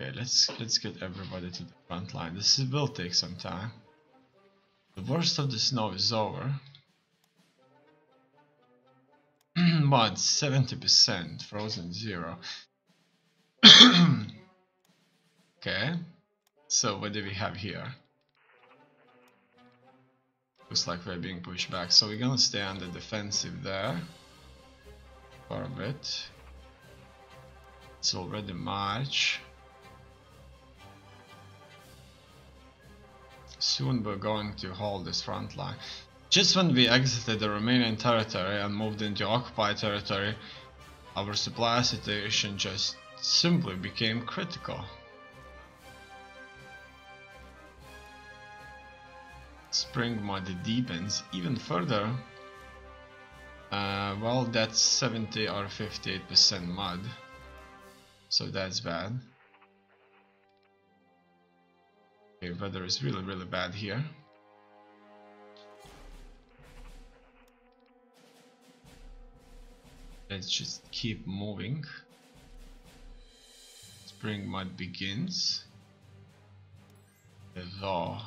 Okay, let's get everybody to the front line. This will take some time. The worst of the snow is over. But 70%, frozen 0. Okay, so what do we have here? Looks like we're being pushed back, so we're gonna stay on the defensive there for a bit. It's already March. Soon we're going to hold this front line. Just when we exited the Romanian territory and moved into occupied territory, our supply situation just simply became critical. Spring mud deepens even further. Well, that's 70 or 58% mud, so that's bad. Okay, weather is really bad here. Let's just keep moving. Spring mud begins. The law.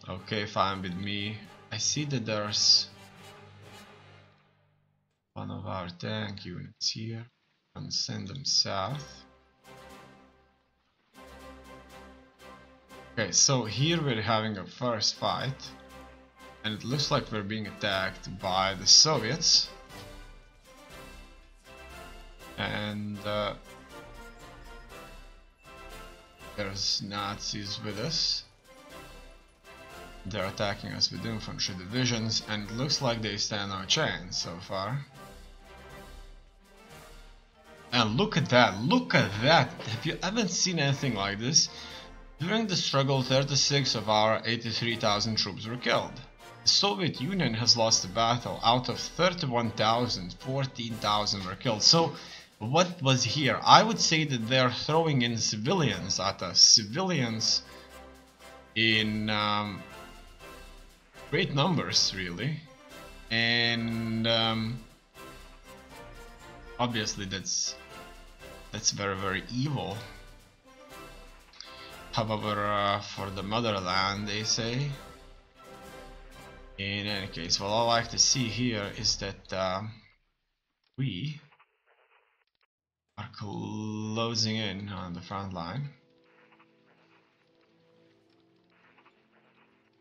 Okay, fine with me. I see that there's one of our tank units here. And send them south. Okay, so here we're having a first fight. And it looks like we're being attacked by the Soviets. And there's Nazis with us. They're attacking us with infantry divisions, and it looks like they stand no chance so far. And look at that, look at that! Have you ever seen anything like this? During the struggle, 36 of our 83,000 troops were killed. The Soviet Union has lost the battle. Out of 31,000, 14,000 were killed. So, what was here? I would say that they're throwing in civilians at us. Civilians in great numbers, really. And obviously that's very evil. However, for the motherland, they say. In any case, what I like to see here is that we are closing in on the front line.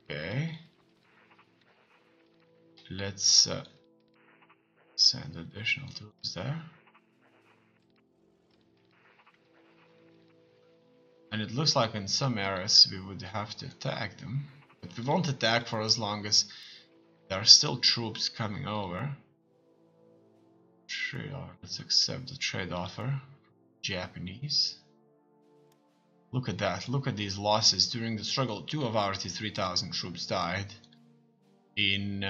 Okay, let's send additional troops there. And it looks like in some areas we would have to attack them, but we won't attack for as long as there are still troops coming over. Let's accept the trade offer. Japanese. Look at that, look at these losses. During the struggle, 2 of our 3,000 troops died. In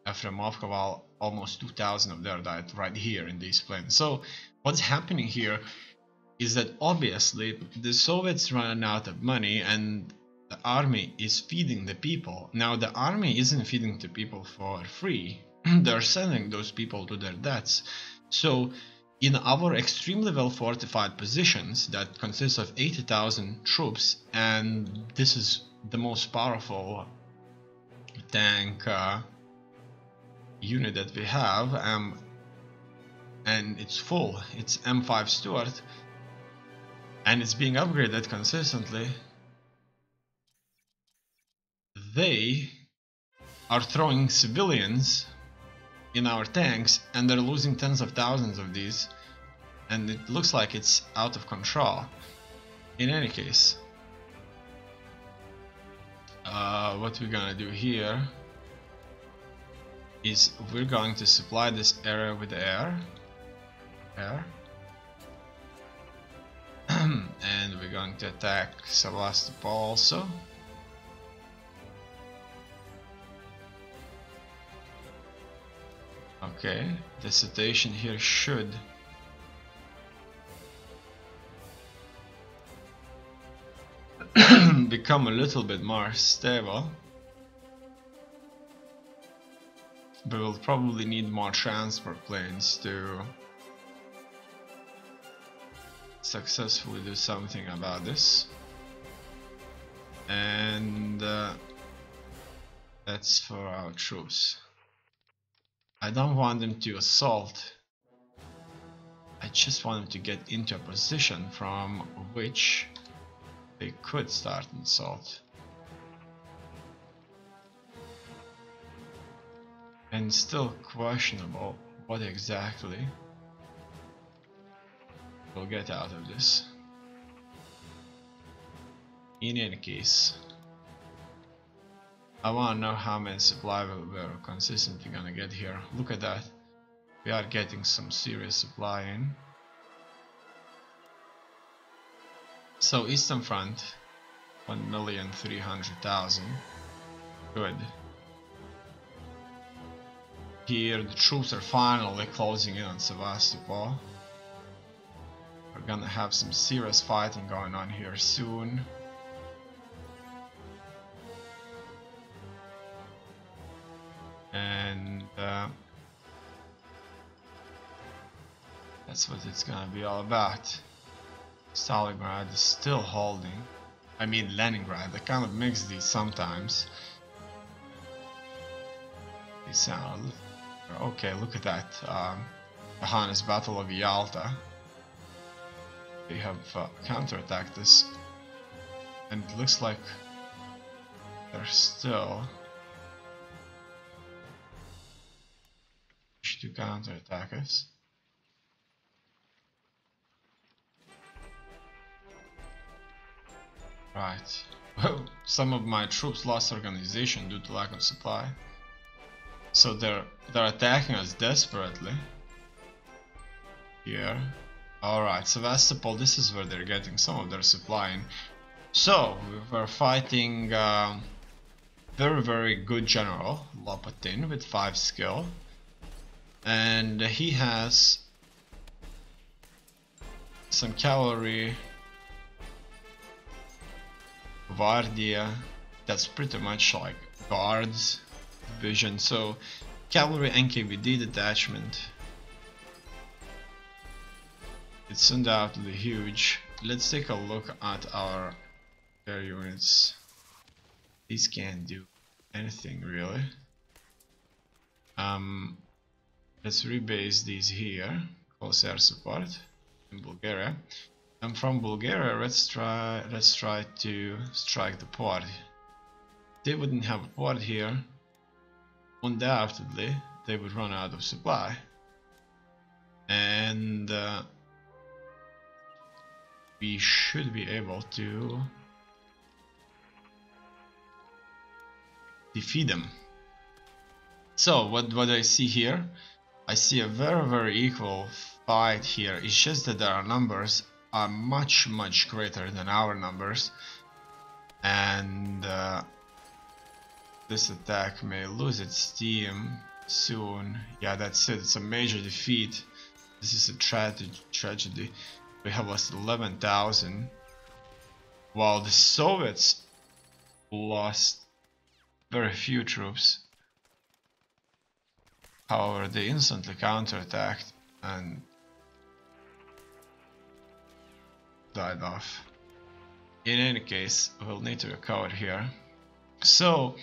Efremovka, while almost 2,000 of them died right here in these plains. So what's happening here is that obviously the Soviets ran out of money and the army is feeding the people. Now the army isn't feeding the people for free. They're sending those people to their deaths. So in our extremely well fortified positions that consist of 80,000 troops, and this is the most powerful tank unit that we have, and it's full, it's M5 Stuart, and it's being upgraded consistently. They are throwing civilians in our tanks, and they're losing tens of thousands of these, and it looks like it's out of control. In any case, what we're gonna do here is we're going to supply this area with air, and we're going to attack Sevastopol also. Okay, the situation here should become a little bit more stable. we will probably need more transport planes to successfully do something about this. And that's for our troops. I don't want them to assault. I just want them to get into a position from which they could start an assault. And still questionable what exactly we'll get out of this. In any case, I want to know how many supply we're consistently gonna get here. Look at that. We are getting some serious supply in. So Eastern Front, 1,300,000. Good. Here the troops are finally closing in on Sevastopol. We're gonna have some serious fighting going on here soon. And that's what it's gonna be all about. Stalingrad is still holding. I mean Leningrad. I kind of mix these sometimes. They sound okay. Look at that. The Hannes Battle of Yalta. They have counterattacked this, and it looks like they're still to counterattack us. Right. Well, some of my troops lost organization due to lack of supply. So they're attacking us desperately. Here. Alright, Sevastopol, this is where they're getting some of their supply in. So, we were fighting very good general, Lopatin, with 5 skill. And he has some cavalry, Guardia, that's pretty much like guards division. So cavalry NKVD detachment, it's undoubtedly huge. Let's take a look at our air units. These can't do anything really. Let's rebase these here, close air support in Bulgaria. And from Bulgaria, let's try to strike the port. They wouldn't have a port here. Undoubtedly, they would run out of supply. And we should be able to defeat them. So what I see here, I see a very equal fight here. It's just that our numbers are much greater than our numbers, and this attack may lose its steam soon. Yeah, that's it. It's a major defeat. This is a tragedy. We have lost 11,000, while the Soviets lost very few troops. However, they instantly counterattacked and died off. In any case, we'll need to recover here. So,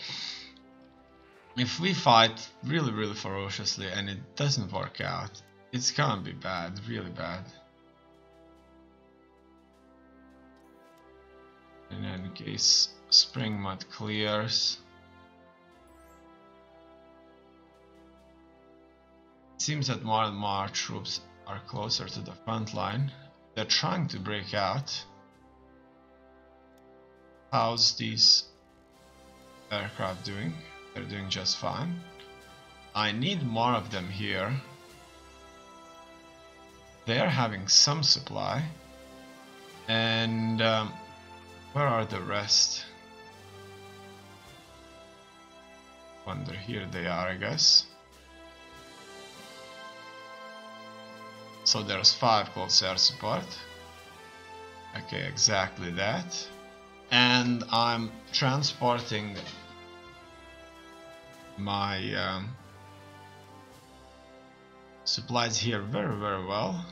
if we fight really ferociously and it doesn't work out, it's gonna be bad, really bad. In any case, spring mud clears. It seems that more and more troops are closer to the front line. They're trying to break out. How's these aircraft doing? They're doing just fine. I need more of them here. They are having some supply. And where are the rest? Wonder, here they are, I guess. So there's 5 close air support. Okay, exactly that. And I'm transporting my supplies here very well.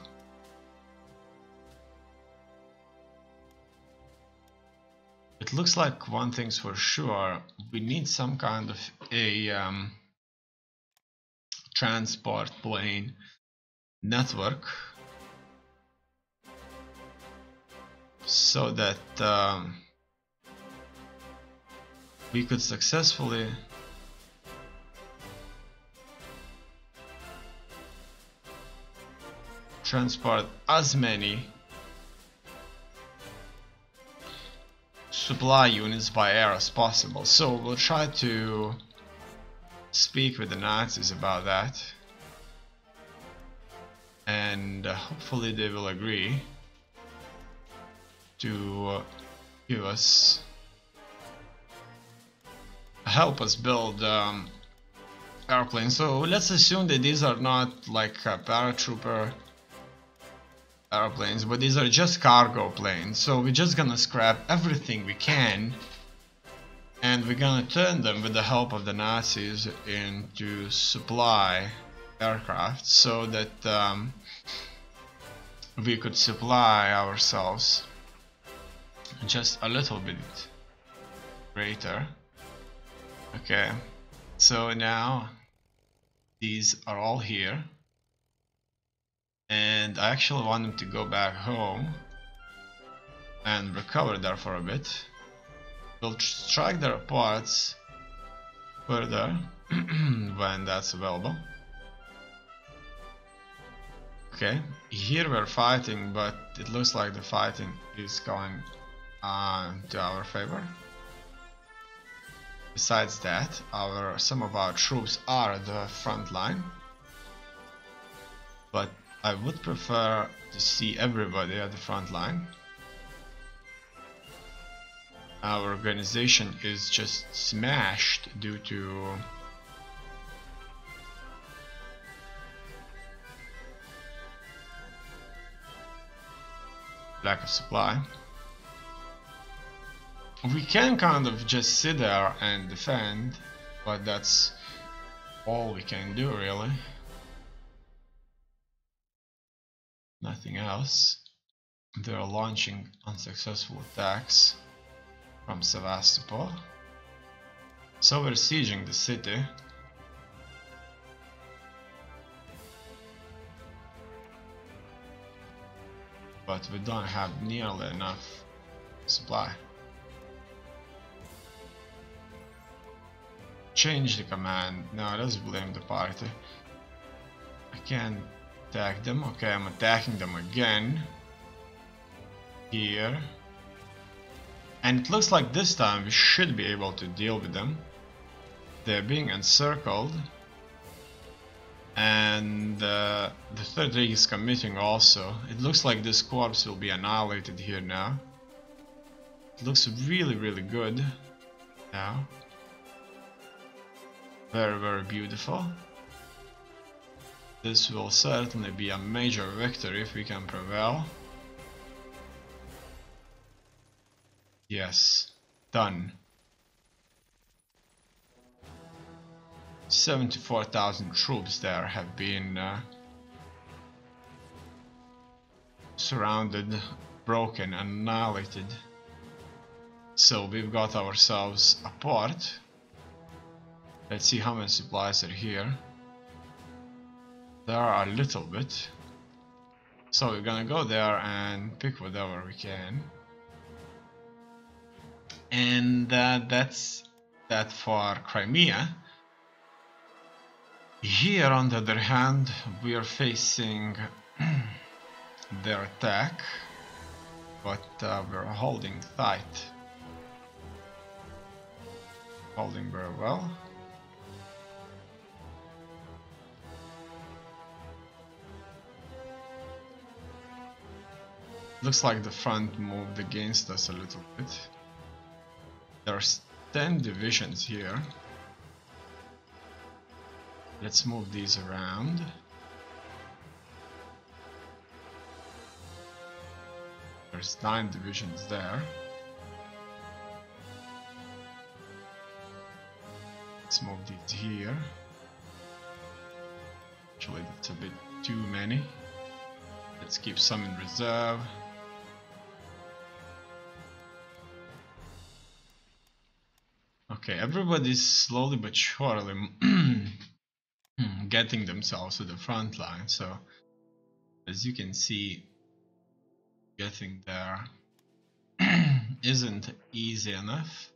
It looks like one thing's for sure, we need some kind of a transport plane network so that we could successfully transport as many supply units by air as possible. So we'll try to speak with the Nazis about that, and hopefully they will agree to help us build airplanes. So let's assume that these are not like paratrooper airplanes, but these are just cargo planes. So we're just gonna scrap everything we can, and we're gonna turn them with the help of the Nazis into supply aircraft so that we could supply ourselves just a little bit greater. Okay, so now these are all here, and I actually want them to go back home and recover there for a bit. We'll strike their parts further when that's available. Okay, here we're fighting, but it looks like the fighting is going to our favor. Besides that, some of our troops are at the front line, but I would prefer to see everybody at the front line. Our organization is just smashed due to lack of supply. We can kind of just sit there and defend, but that's all we can do really. Nothing else. They're launching unsuccessful attacks from Sevastopol. So we're sieging the city. But we don't have nearly enough supply. Change the command. Now let's blame the party. I can't attack them. Okay, I'm attacking them again. Here. And it looks like this time we should be able to deal with them. They're being encircled. And the Third Reich is committing also. It looks like this corpse will be annihilated here now. It looks really good now. Very beautiful. This will certainly be a major victory if we can prevail. Yes, done. 74,000 troops there have been surrounded, broken, annihilated. So we've got ourselves a port. Let's see how many supplies are here. There are a little bit. So we're gonna go there and pick whatever we can. And that's that for Crimea. Here on the other hand, we are facing their attack, but we're holding tight. Holding very well. Looks like the front moved against us a little bit. There's 10 divisions here. Let's move these around. There's 9 divisions there. Let's move these here. Actually, that's a bit too many. Let's keep some in reserve. Okay, everybody's slowly but surely getting themselves to the front line, so as you can see, getting there isn't easy enough.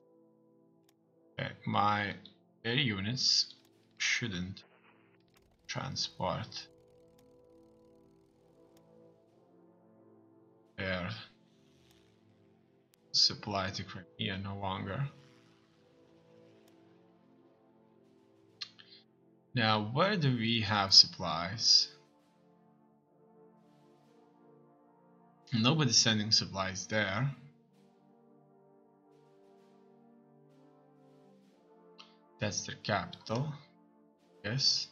Okay, my air units shouldn't transport air supply to Crimea no longer. Now, where do we have supplies? Nobody's sending supplies there. That's the capital, yes.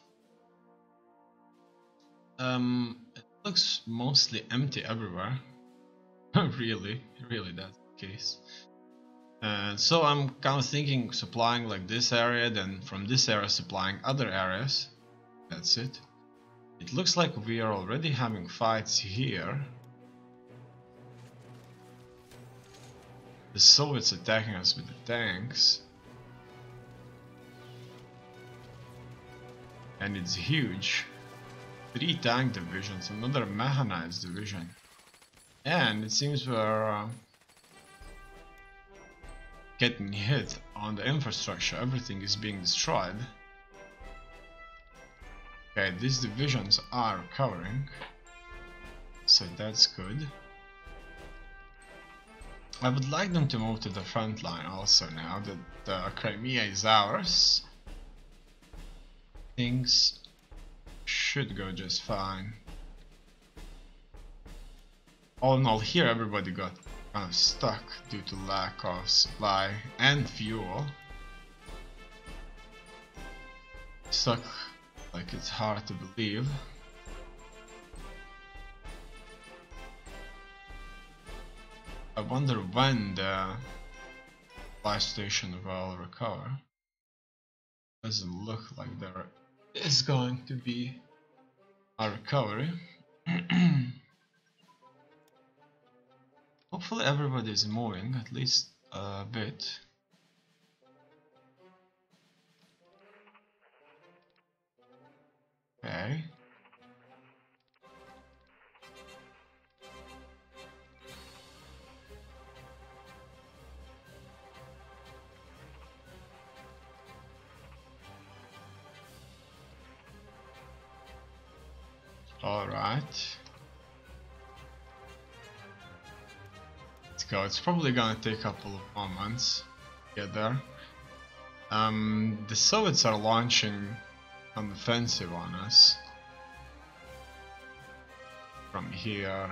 It looks mostly empty everywhere. really that's the case. So I'm kind of thinking supplying like this area, then from this area supplying other areas. That's it. It looks like we are already having fights here. The Soviets attacking us with the tanks. And it's huge. 3 tank divisions, another mechanized division. And it seems we're getting hit on the infrastructure. Everything is being destroyed. Okay, these divisions are recovering, so that's good. I would like them to move to the front line also now that Crimea is ours. Things should go just fine. All in all, here everybody got kind of stuck due to lack of supply and fuel. Stuck like it's hard to believe. I wonder when the life station will recover. Doesn't look like there is going to be a recovery. Hopefully everybody is moving, at least a bit. Okay. All right. Let's go. It's probably gonna take a couple of more months to get there. The Soviets are launching an offensive on us from here,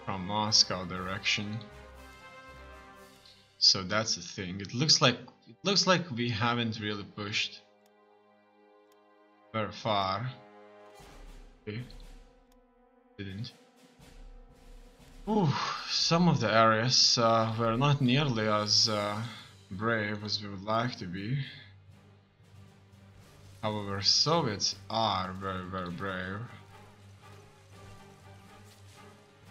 from Moscow direction. So that's the thing. It looks like we haven't really pushed very far. Okay. Didn't. Ooh, some of the areas were not nearly as brave as we would like to be. However, Soviets are very brave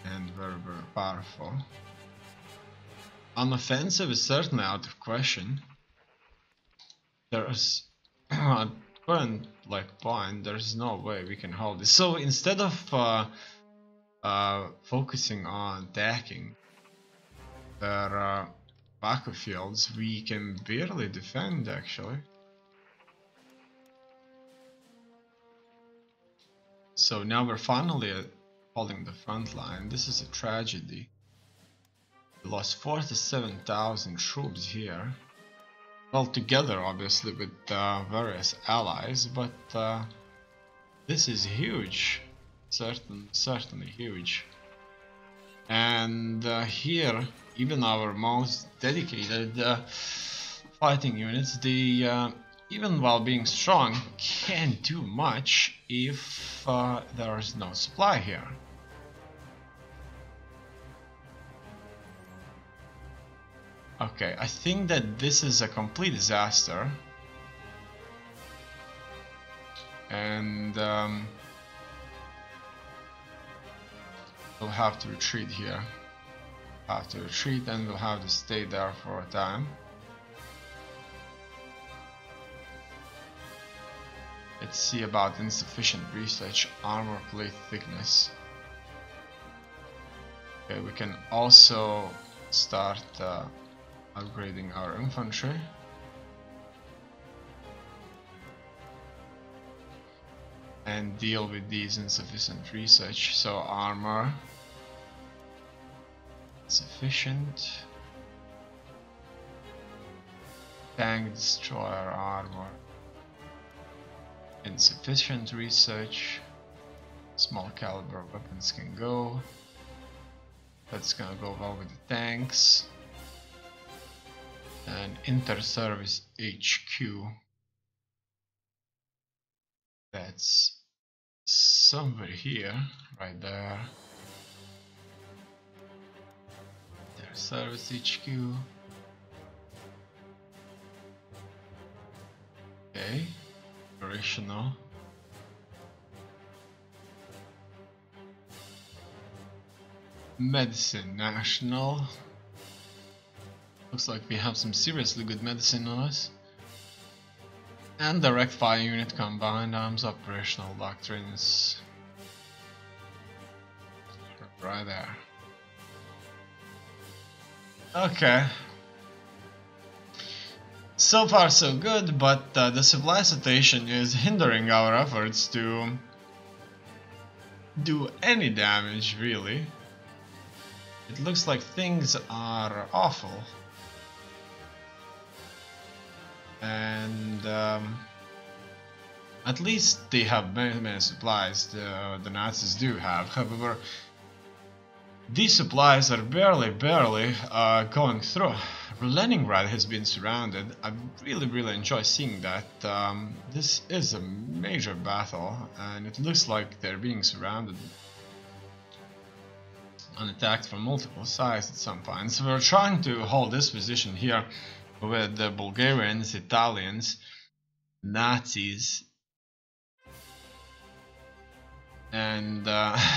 and very powerful. An offensive is certainly out of question. There's at current point, there's no way we can hold this. So instead of focusing on attacking their battlefields, we can barely defend actually. So now we're finally holding the front line. This is a tragedy. We lost 47,000 troops here. Well, together obviously with various allies, but this is huge. Certainly huge. And here, even our most dedicated fighting units, they even while being strong, can't do much if there is no supply here. Okay, I think that this is a complete disaster. and we'll have to retreat here. Have to retreat, and we'll have to stay there for a time. Let's see about insufficient research, armor plate thickness. Okay, we can also start upgrading our infantry. And deal with these insufficient research. So armor sufficient, tank destroyer armor insufficient research, small caliber weapons can go. That's gonna go well with the tanks. And inter-service HQ, that's somewhere here, right there. Inter-service HQ. Okay, operational. Medicine National. Looks like we have some seriously good medicine on us. And direct fire unit, combined arms, operational doctrines. Right there. Okay. So far so good, but the supply situation is hindering our efforts to do any damage, really. It looks like things are awful. And at least they have many supplies, the Nazis do have. However, these supplies are barely going through. Leningrad has been surrounded. I really enjoy seeing that. This is a major battle, and it looks like they're being surrounded and attacked from multiple sides at some point. So we're trying to hold this position here with the Bulgarians, Italians, Nazis, and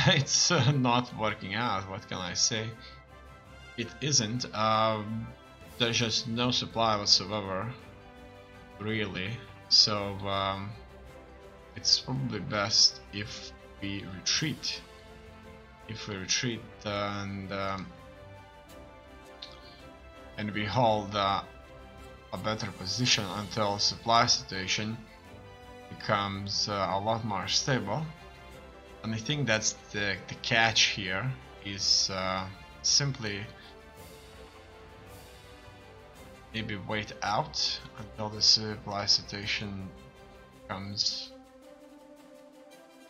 it's not working out. What can I say? It isn't. There's just no supply whatsoever, really. So it's probably best if we retreat. If we retreat and we hold a better position until supply situation becomes a lot more stable. And I think that's the catch here, is simply maybe wait out until the supply situation becomes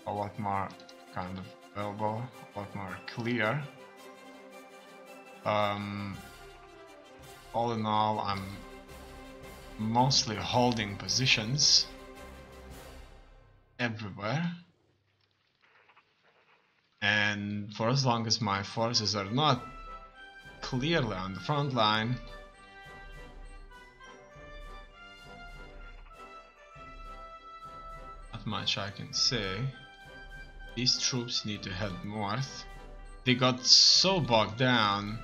a lot more kind of available, a lot more clear. All in all, I'm mostly holding positions everywhere, and for as long as my forces are not clearly on the front line, not much I can say. These troops need to head north. They got so bogged down.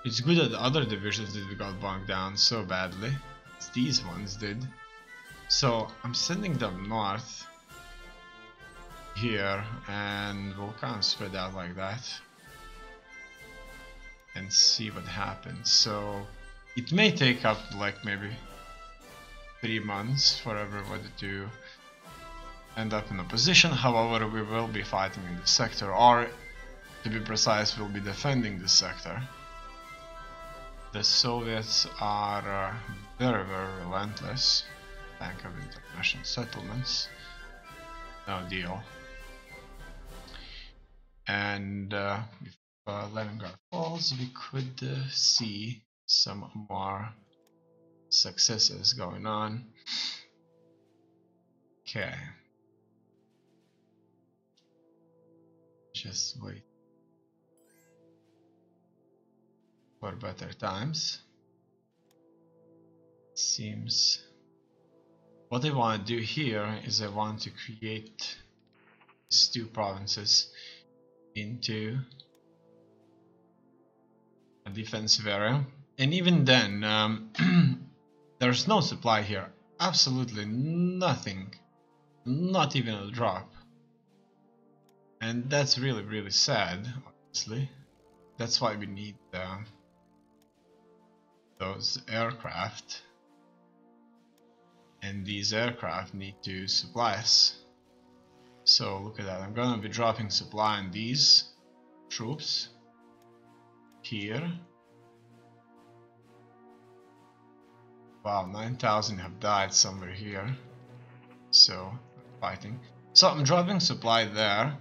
It's good that other divisions did got bogged down so badly. These ones did. So I'm sending them north here, and we'll kind of spread out like that and see what happens. So it may take up like maybe 3 months for everybody to end up in a position. However, we will be fighting in this sector, or to be precise, we'll be defending this sector. The Soviets are very relentless. Bank of International Settlements, no deal. And if Leningrad falls, we could see some more successes going on. Okay. Just wait for better times. Seems What I want to do here is I want to create these two provinces into a defensive area, and even then there's no supply here, absolutely nothing, not even a drop, and that's really sad, honestly. That's why we need those aircraft, and these aircraft need to supply us. So look at that, I'm gonna be dropping supply on these troops here. Wow, 9,000 have died somewhere here, so fighting. So I'm dropping supply there.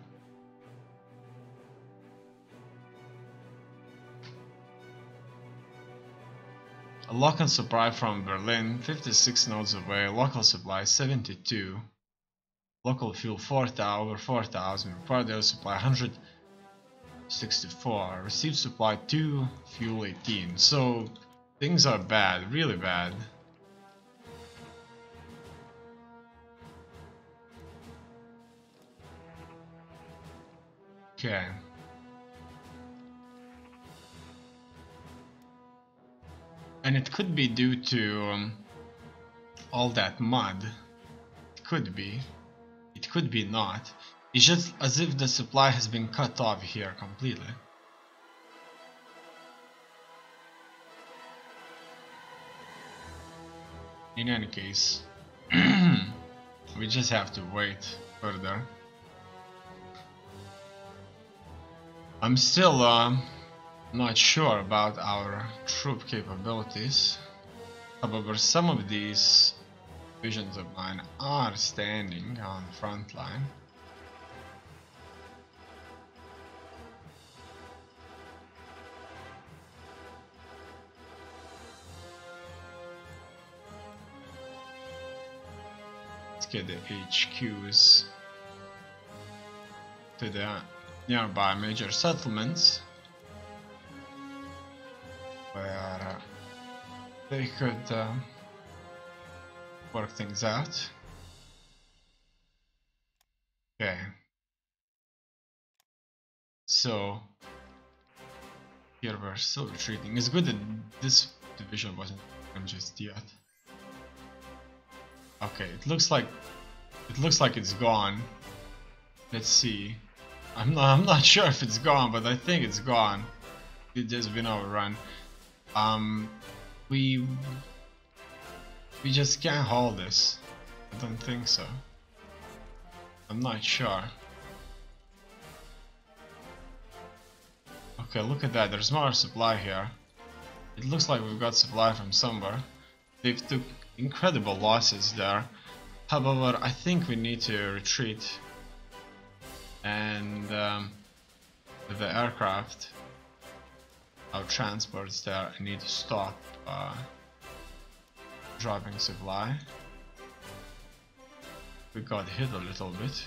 A local supply from Berlin, 56 nodes away, local supply 72. Local fuel 4,000, over 4,000, required air supply 164, received supply 2, fuel 18. So things are bad, really bad. Okay. And it could be due to all that mud. It could be. It could be not. It's just as if the supply has been cut off here completely. In any case, we just have to wait further. I'm still not sure about our troop capabilities. However, some of these divisions of mine are standing on the front line. Let's get the HQs to the nearby major settlements where they could work things out. Okay. So here we're still retreating. It's good that this division wasn't just yet. Okay, it looks like it's gone. Let's see. I'm not sure if it's gone, but I think it's gone. It has been overrun. We just can't hold this. I don't think so. I'm not sure. Okay, look at that. There's more supply here. It looks like we've got supply from somewhere. They've took incredible losses there. However, I think we need to retreat. And the aircraft, our transports there, need to stop dropping supply. We got hit a little bit.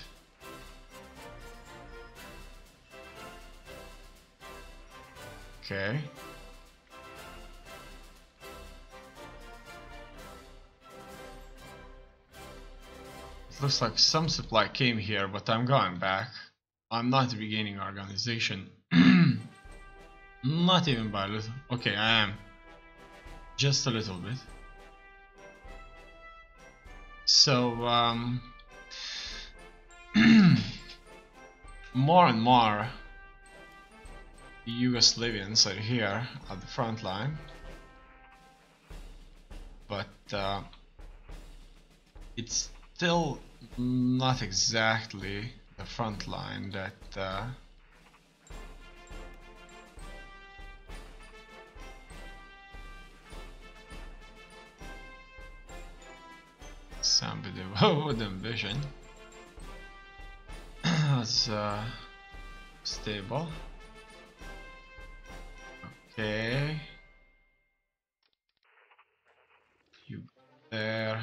Okay. It looks like some supply came here, but I'm going back. I'm not regaining organization. Not even by a little. Okay, I am. Just a little bit. So, more and more Yugoslavians are here at the front line. But it's still not exactly the front line that somebody would envision as stable. Okay, you there.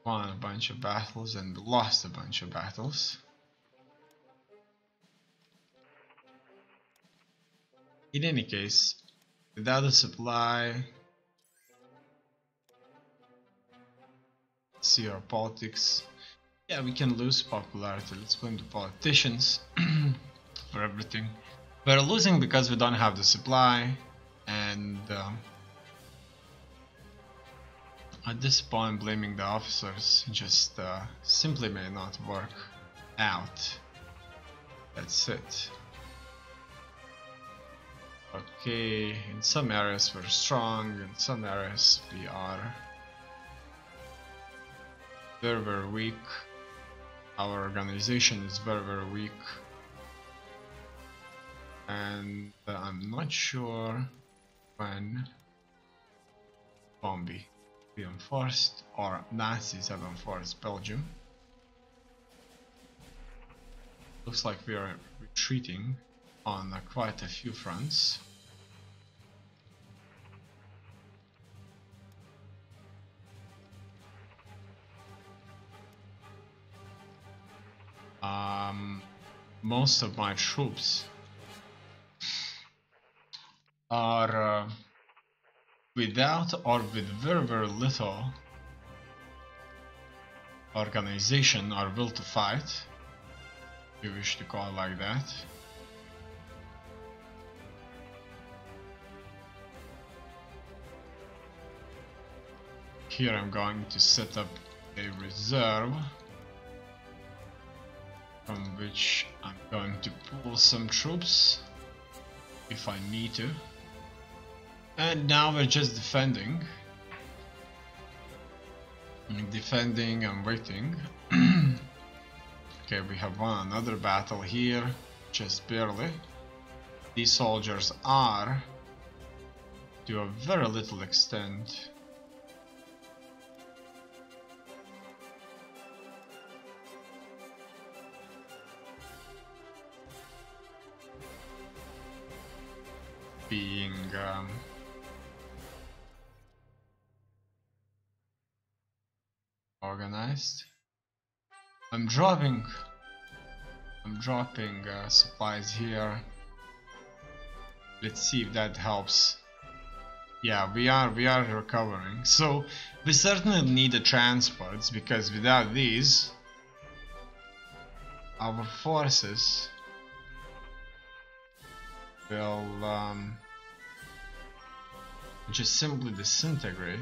Won a bunch of battles and lost a bunch of battles. In any case, without a supply, See our politics. Yeah, we can lose popularity. Let's blame the politicians for everything. We're losing because we don't have the supply, and at this point blaming the officers just simply may not work out. That's it. Okay, in some areas we're strong, in some areas we are very, very weak. Our organization is very, very weak. And I'm not sure when Bombi be enforced or Nazis have enforced Belgium. Looks like we are retreating on quite a few fronts. Most of my troops are without or with very, very little organization or will to fight, if you wish to call it like that. Here I'm going to set up a reserve from which I'm going to pull some troops if I need to. And now we're just defending. Defending and waiting. Okay, we have won another battle here, just barely. These soldiers are, to a very little extent, being organized. I'm dropping supplies here. Let's see if that helps. Yeah, we are recovering. So we certainly need the transports, because without these, our forces will just simply disintegrate.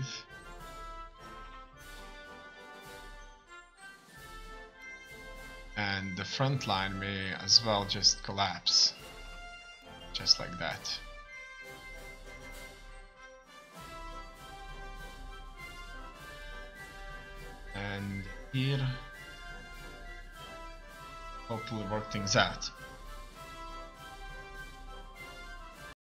And the front line may as well just collapse, just like that. And here, hopefully work things out.